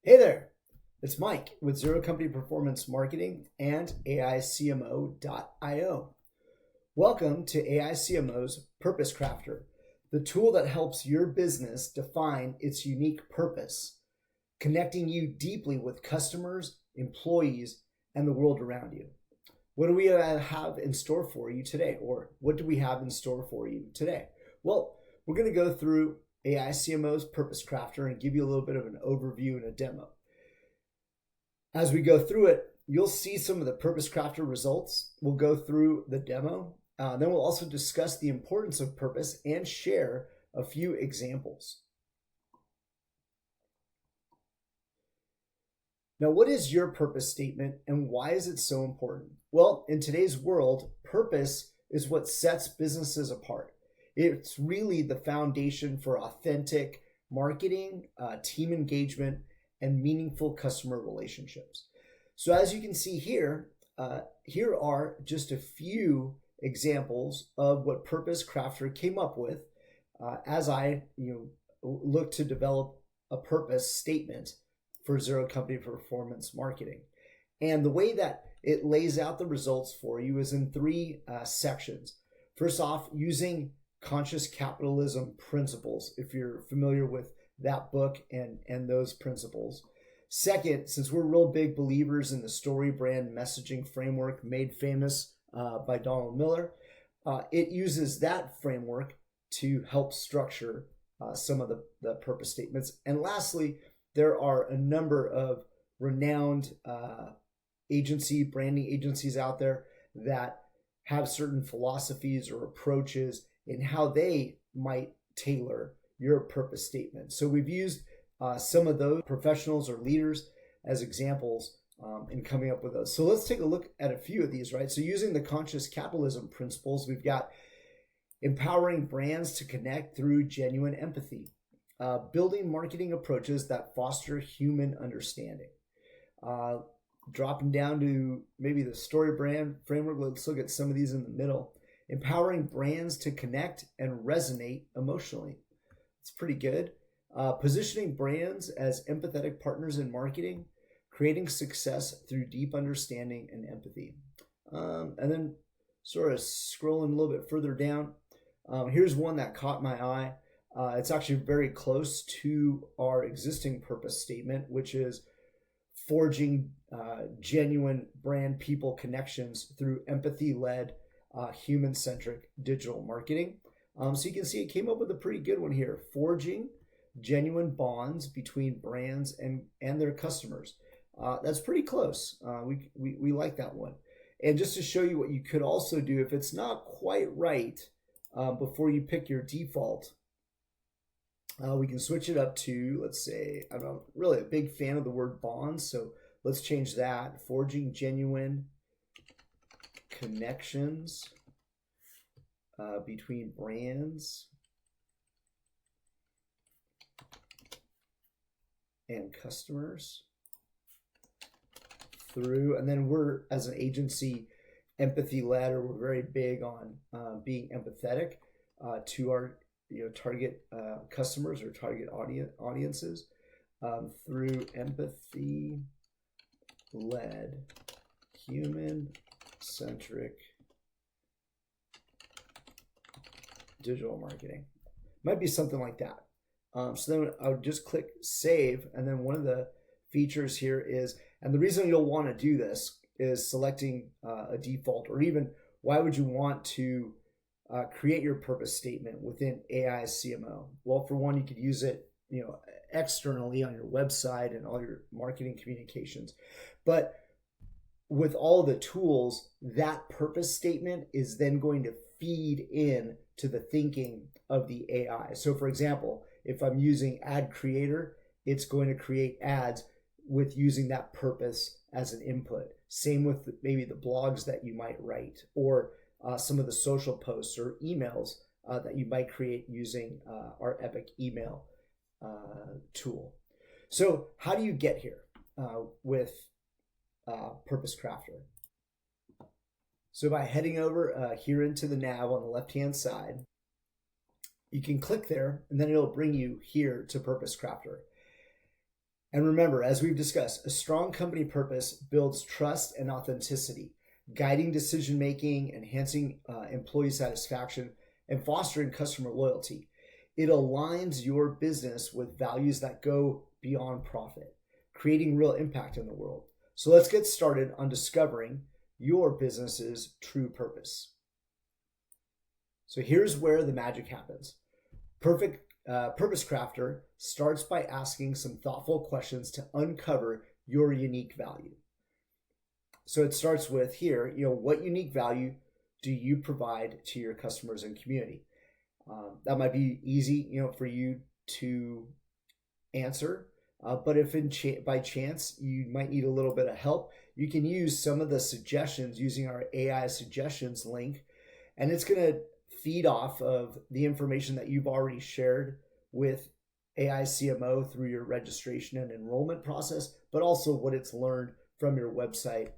Hey there, it's Mike with Zero Company Performance Marketing and aiCMO.io. Welcome to aiCMO's Purpose Crafter, the tool that helps your business define its unique purpose, connecting you deeply with customers, employees, and the world around you. What do we have in store for you today? Or what do we have in store for you today? Well, we're going to go through aiCMO's Purpose Crafter and give you a little bit of an overview and a demo. As we go through it, you'll see some of the Purpose Crafter results. We'll go through the demo. Then we'll also discuss the importance of purpose and share a few examples. Now, what is your purpose statement and why is it so important? Well, in today's world, purpose is what sets businesses apart. It's really the foundation for authentic marketing, team engagement, and meaningful customer relationships. So as you can see here, here are just a few examples of what Purpose Crafter came up with as I look to develop a purpose statement for Zero Company Performance Marketing. And the way that it lays out the results for you is in three sections. First off, using conscious capitalism principles, if you're familiar with that book and those principles. Second, since we're real big believers in the story brand messaging framework made famous by Donald Miller, it uses that framework to help structure some of the purpose statements. And lastly, there are a number of renowned branding agencies out there that have certain philosophies or approaches in how they might tailor your purpose statement. So we've used some of those professionals or leaders as examples in coming up with those. So let's take a look at a few of these, right? So using the conscious capitalism principles, we've got empowering brands to connect through genuine empathy, building marketing approaches that foster human understanding. Dropping down to maybe the story brand framework, let's look at some of these in the middle. Empowering brands to connect and resonate emotionally. It's pretty good. Positioning brands as empathetic partners in marketing, creating success through deep understanding and empathy. And then sort of scrolling a little bit further down, here's one that caught my eye. It's actually very close to our existing purpose statement, which is forging genuine brand people connections through empathy-led human-centric digital marketing. So you can see it came up with a pretty good one here, forging genuine bonds between brands and their customers. That's pretty close. We like that one. And just to show you what you could also do if it's not quite right, before you pick your default, we can switch it up to, let's say, I'm not really a big fan of the word bonds, so let's change that. Forging genuine connections between brands and customers through, and then we're, as an agency, empathy led, or we're very big on being empathetic to our target customers or target audiences through empathy led human centric digital marketing. Might be something like that. So then I would just click save, and then one of the features here is, and the reason you'll want to do this is selecting a default, or even why would you want to create your purpose statement within aiCMO? Well, for one, you could use it externally on your website and all your marketing communications. But with all the tools, that purpose statement is then going to feed in to the thinking of the AI. So for example, if I'm using ad creator, it's going to create ads with using that purpose as an input. Same with maybe the blogs that you might write, or some of the social posts or emails that you might create using our Epic email tool. So how do you get here with Purpose Crafter? So by heading over here into the nav on the left-hand side, you can click there, and then it'll bring you here to Purpose Crafter. And remember, as we've discussed, a strong company purpose builds trust and authenticity, guiding decision making, enhancing employee satisfaction, and fostering customer loyalty. It aligns your business with values that go beyond profit, creating real impact in the world. So let's get started on discovering your business's true purpose. So here's where the magic happens. Purpose Crafter starts by asking some thoughtful questions to uncover your unique value. So it starts with here, what unique value do you provide to your customers and community? That might be easy, for you to answer. But if by chance you might need a little bit of help, you can use some of the suggestions using our AI suggestions link, and it's going to feed off of the information that you've already shared with aiCMO through your registration and enrollment process, but also what it's learned from your website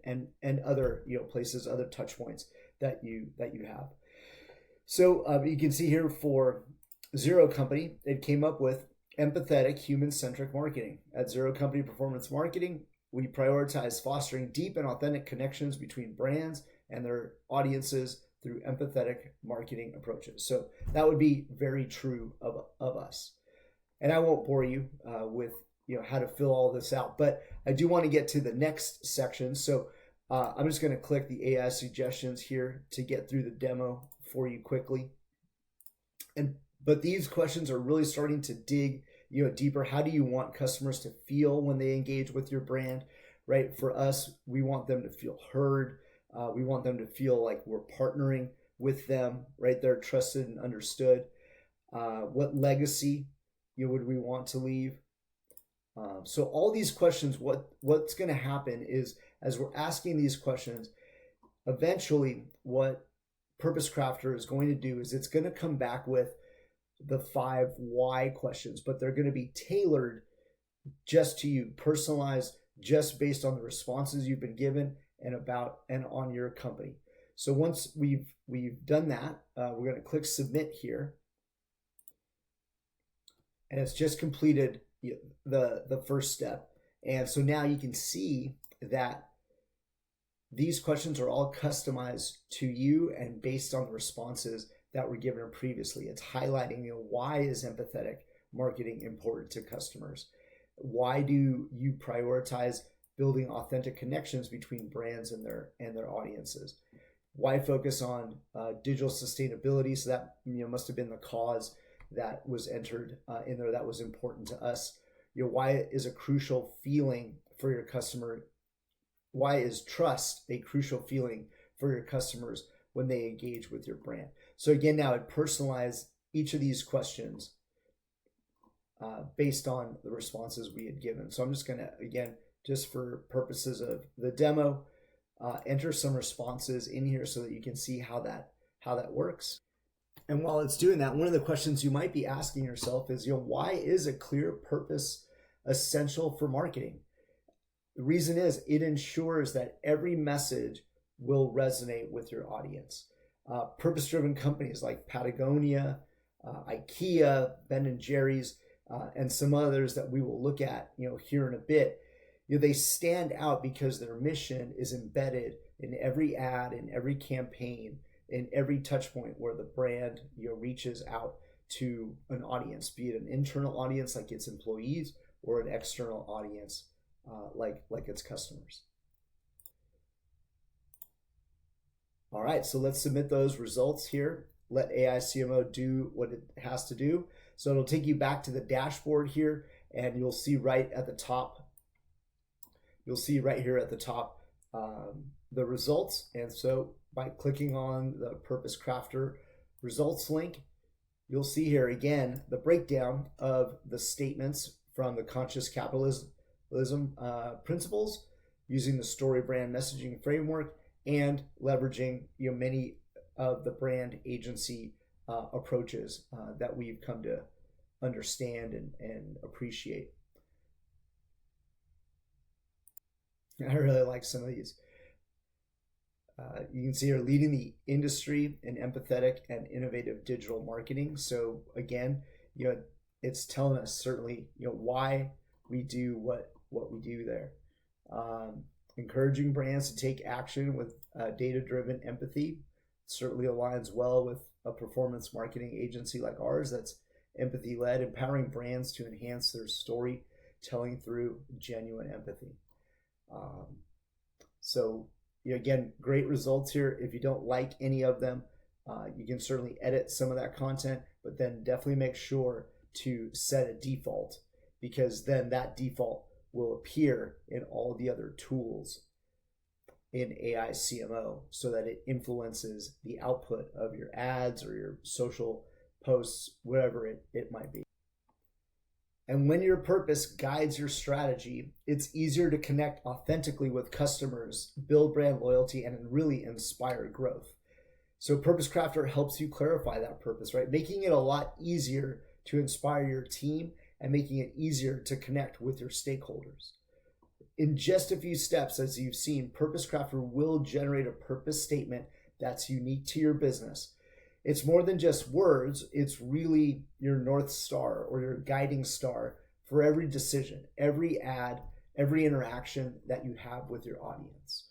and other places, other touch points that you have. So you can see here for Zero Company, it came up with empathetic, human-centric marketing. At Zero Company Performance Marketing, we prioritize fostering deep and authentic connections between brands and their audiences through empathetic marketing approaches. So that would be very true of us. And I won't bore you with how to fill all this out, but I do want to get to the next section. So I'm just going to click the AI suggestions here to get through the demo for you quickly. But these questions are really starting to dig deeper. How do you want customers to feel when they engage with your brand, right? For us, we want them to feel heard. We want them to feel like we're partnering with them, right? They're trusted and understood. What legacy would we want to leave? So all these questions, what's going to happen is as we're asking these questions, eventually what Purpose Crafter is going to do is it's going to come back with the 5 why questions, but they're going to be tailored just to you, personalized just based on the responses you've been given and on your company. So once we've done that, we're going to click submit here, and it's just completed the first step. And so now you can see that these questions are all customized to you and based on the responses that were given previously. It's highlighting why is empathetic marketing important to customers? Why do you prioritize building authentic connections between brands and their audiences? Why focus on digital sustainability? So that must have been the cause that was entered in there that was important to us. Why is a crucial feeling for your customer? Why is trust a crucial feeling for your customers when they engage with your brand? So again, now it personalized each of these questions based on the responses we had given. So I'm just going to, again, just for purposes of the demo, enter some responses in here so that you can see how that works. And while it's doing that, one of the questions you might be asking yourself is, why is a clear purpose essential for marketing? The reason is it ensures that every message will resonate with your audience. Purpose-driven companies like Patagonia, IKEA, Ben & Jerry's, and some others that we will look at here in a bit, they stand out because their mission is embedded in every ad, in every campaign, in every touch point where the brand reaches out to an audience, be it an internal audience like its employees or an external audience like its customers. All right, so let's submit those results here. Let aiCMO do what it has to do. So it'll take you back to the dashboard here, and you'll see right at the top, the results. And so by clicking on the Purpose Crafter results link, you'll see here again the breakdown of the statements from the conscious capitalism principles using the story brand messaging framework and leveraging many of the brand agency approaches that we've come to understand and appreciate. I really like some of these. You can see here, leading the industry in empathetic and innovative digital marketing. So again, it's telling us certainly why we do what we do there. Encouraging brands to take action with data-driven empathy certainly aligns well with a performance marketing agency like ours that's empathy-led, empowering brands to enhance their storytelling through genuine empathy. So again, great results here. If you don't like any of them, you can certainly edit some of that content, but then definitely make sure to set a default, because then that default will appear in all the other tools in aiCMO so that it influences the output of your ads or your social posts, whatever it might be. And when your purpose guides your strategy, it's easier to connect authentically with customers, build brand loyalty, and really inspire growth. So Purpose Crafter helps you clarify that purpose, right? Making it a lot easier to inspire your team and making it easier to connect with your stakeholders. In just a few steps, as you've seen, Purpose Crafter will generate a purpose statement that's unique to your business. It's more than just words. It's really your North Star or your guiding star for every decision, every ad, every interaction that you have with your audience.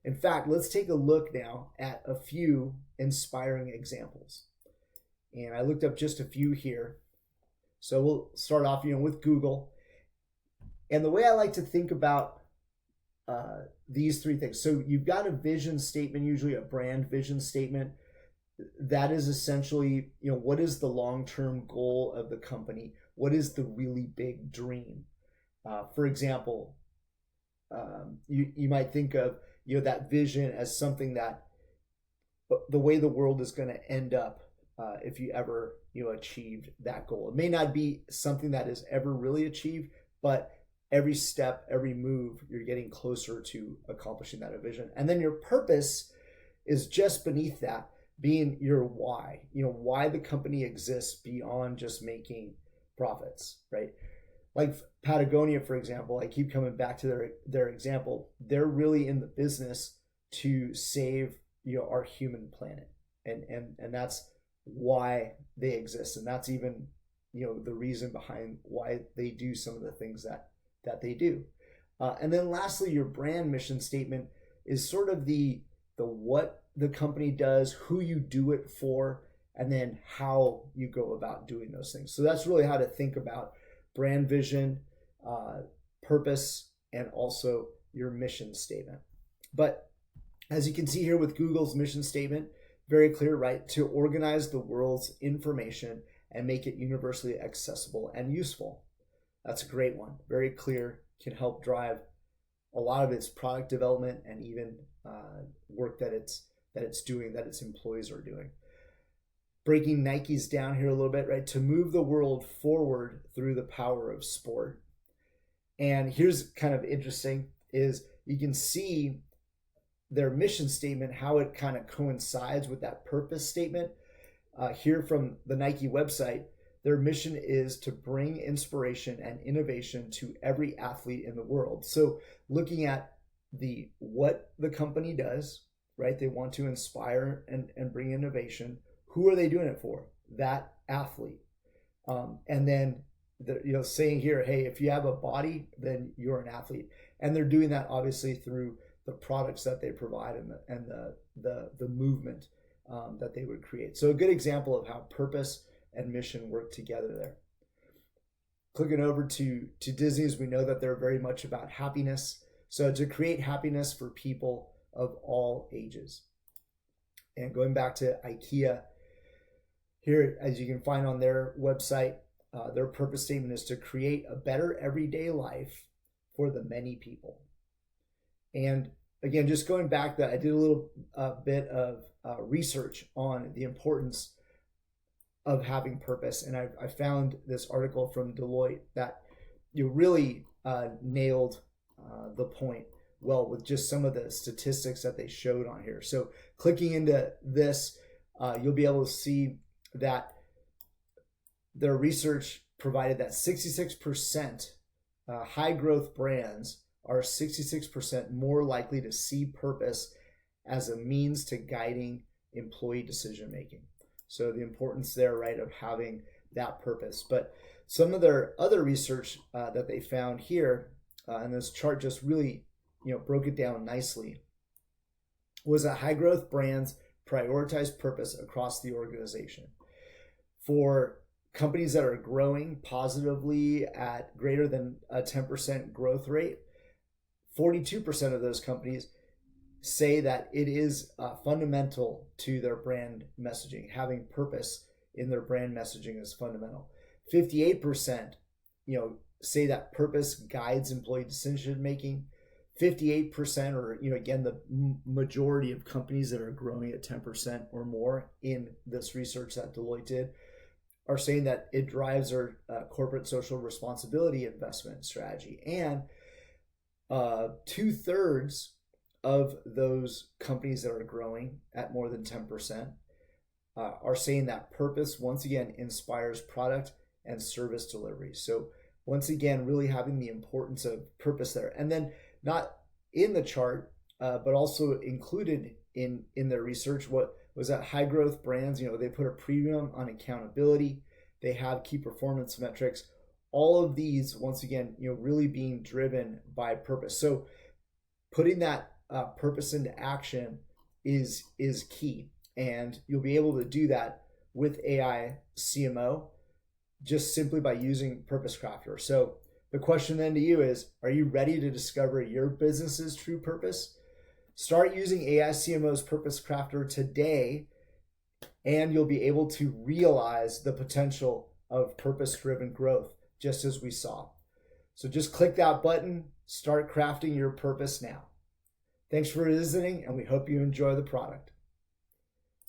In fact, let's take a look now at a few inspiring examples. And I looked up just a few here. So we'll start off, with Google. And the way I like to think about these three things. So you've got a vision statement, usually a brand vision statement. That is essentially, what is the long-term goal of the company? What is the really big dream? For example, you might think of, that vision as something that the way the world is going to end up if you ever, achieved that goal. It may not be something that is ever really achieved, but every step, every move, you're getting closer to accomplishing that vision. And then your purpose is just beneath that, being your why, why the company exists beyond just making profits, right? Like Patagonia, for example, I keep coming back to their example. They're really in the business to save, our human planet. And that's why they exist. And that's even, the reason behind why they do some of the things that they do. And then lastly, your brand mission statement is sort of the what the company does, who you do it for, and then how you go about doing those things. So that's really how to think about brand vision, purpose, and also your mission statement. But as you can see here with Google's mission statement, very clear, right? To organize the world's information and make it universally accessible and useful. That's a great one. Very clear, can help drive a lot of its product development and even work that it's doing, that its employees are doing. Breaking Nike's down here a little bit, right? To move the world forward through the power of sport. And here's kind of interesting is you can see their mission statement, how it kind of coincides with that purpose statement. Here from the Nike website, their mission is to bring inspiration and innovation to every athlete in the world. So looking at what the company does, right? They want to inspire and bring innovation. Who are they doing it for? That athlete. And then saying here, hey, if you have a body, then you're an athlete. And they're doing that obviously through the products that they provide and the movement that they would create. So a good example of how purpose and mission work together there. Clicking over to Disney, as we know that they're very much about happiness. So to create happiness for people of all ages. And going back to IKEA, here, as you can find on their website, their purpose statement is to create a better everyday life for the many people. And again, just going back, that I did a little bit of research on the importance of having purpose, and I found this article from Deloitte that you really nailed the point well with just some of the statistics that they showed on here. So clicking into this, you'll be able to see that their research provided that 66% high growth brands are 66% more likely to see purpose as a means to guiding employee decision making. So the importance there, right, of having that purpose. But Some of their other research that they found here, and this chart just really broke it down nicely, was that high growth brands prioritize purpose across the organization. For companies that are growing positively at greater than a 10% growth rate, 42% of those companies say that it is fundamental to their brand messaging. Having purpose in their brand messaging is fundamental. 58%, say that purpose guides employee decision making. 58%, or again, the majority of companies that are growing at 10% or more in this research that Deloitte did, are saying that it drives their corporate social responsibility investment strategy. And 2/3 of those companies that are growing at more than 10% are saying that purpose, once again, inspires product and service delivery. So once again, really having the importance of purpose there. And then not in the chart, but also included in their research, what was that high growth brands, they put a premium on accountability. They have key performance metrics. All of these, once again, really being driven by purpose. So putting that purpose into action is key. And you'll be able to do that with aiCMO just simply by using Purpose Crafter. So the question then to you is, are you ready to discover your business's true purpose? Start using aiCMO's Purpose Crafter today, and you'll be able to realize the potential of purpose-driven growth, just as we saw. So just click that button, start crafting your purpose now. Thanks for visiting, and we hope you enjoy the product.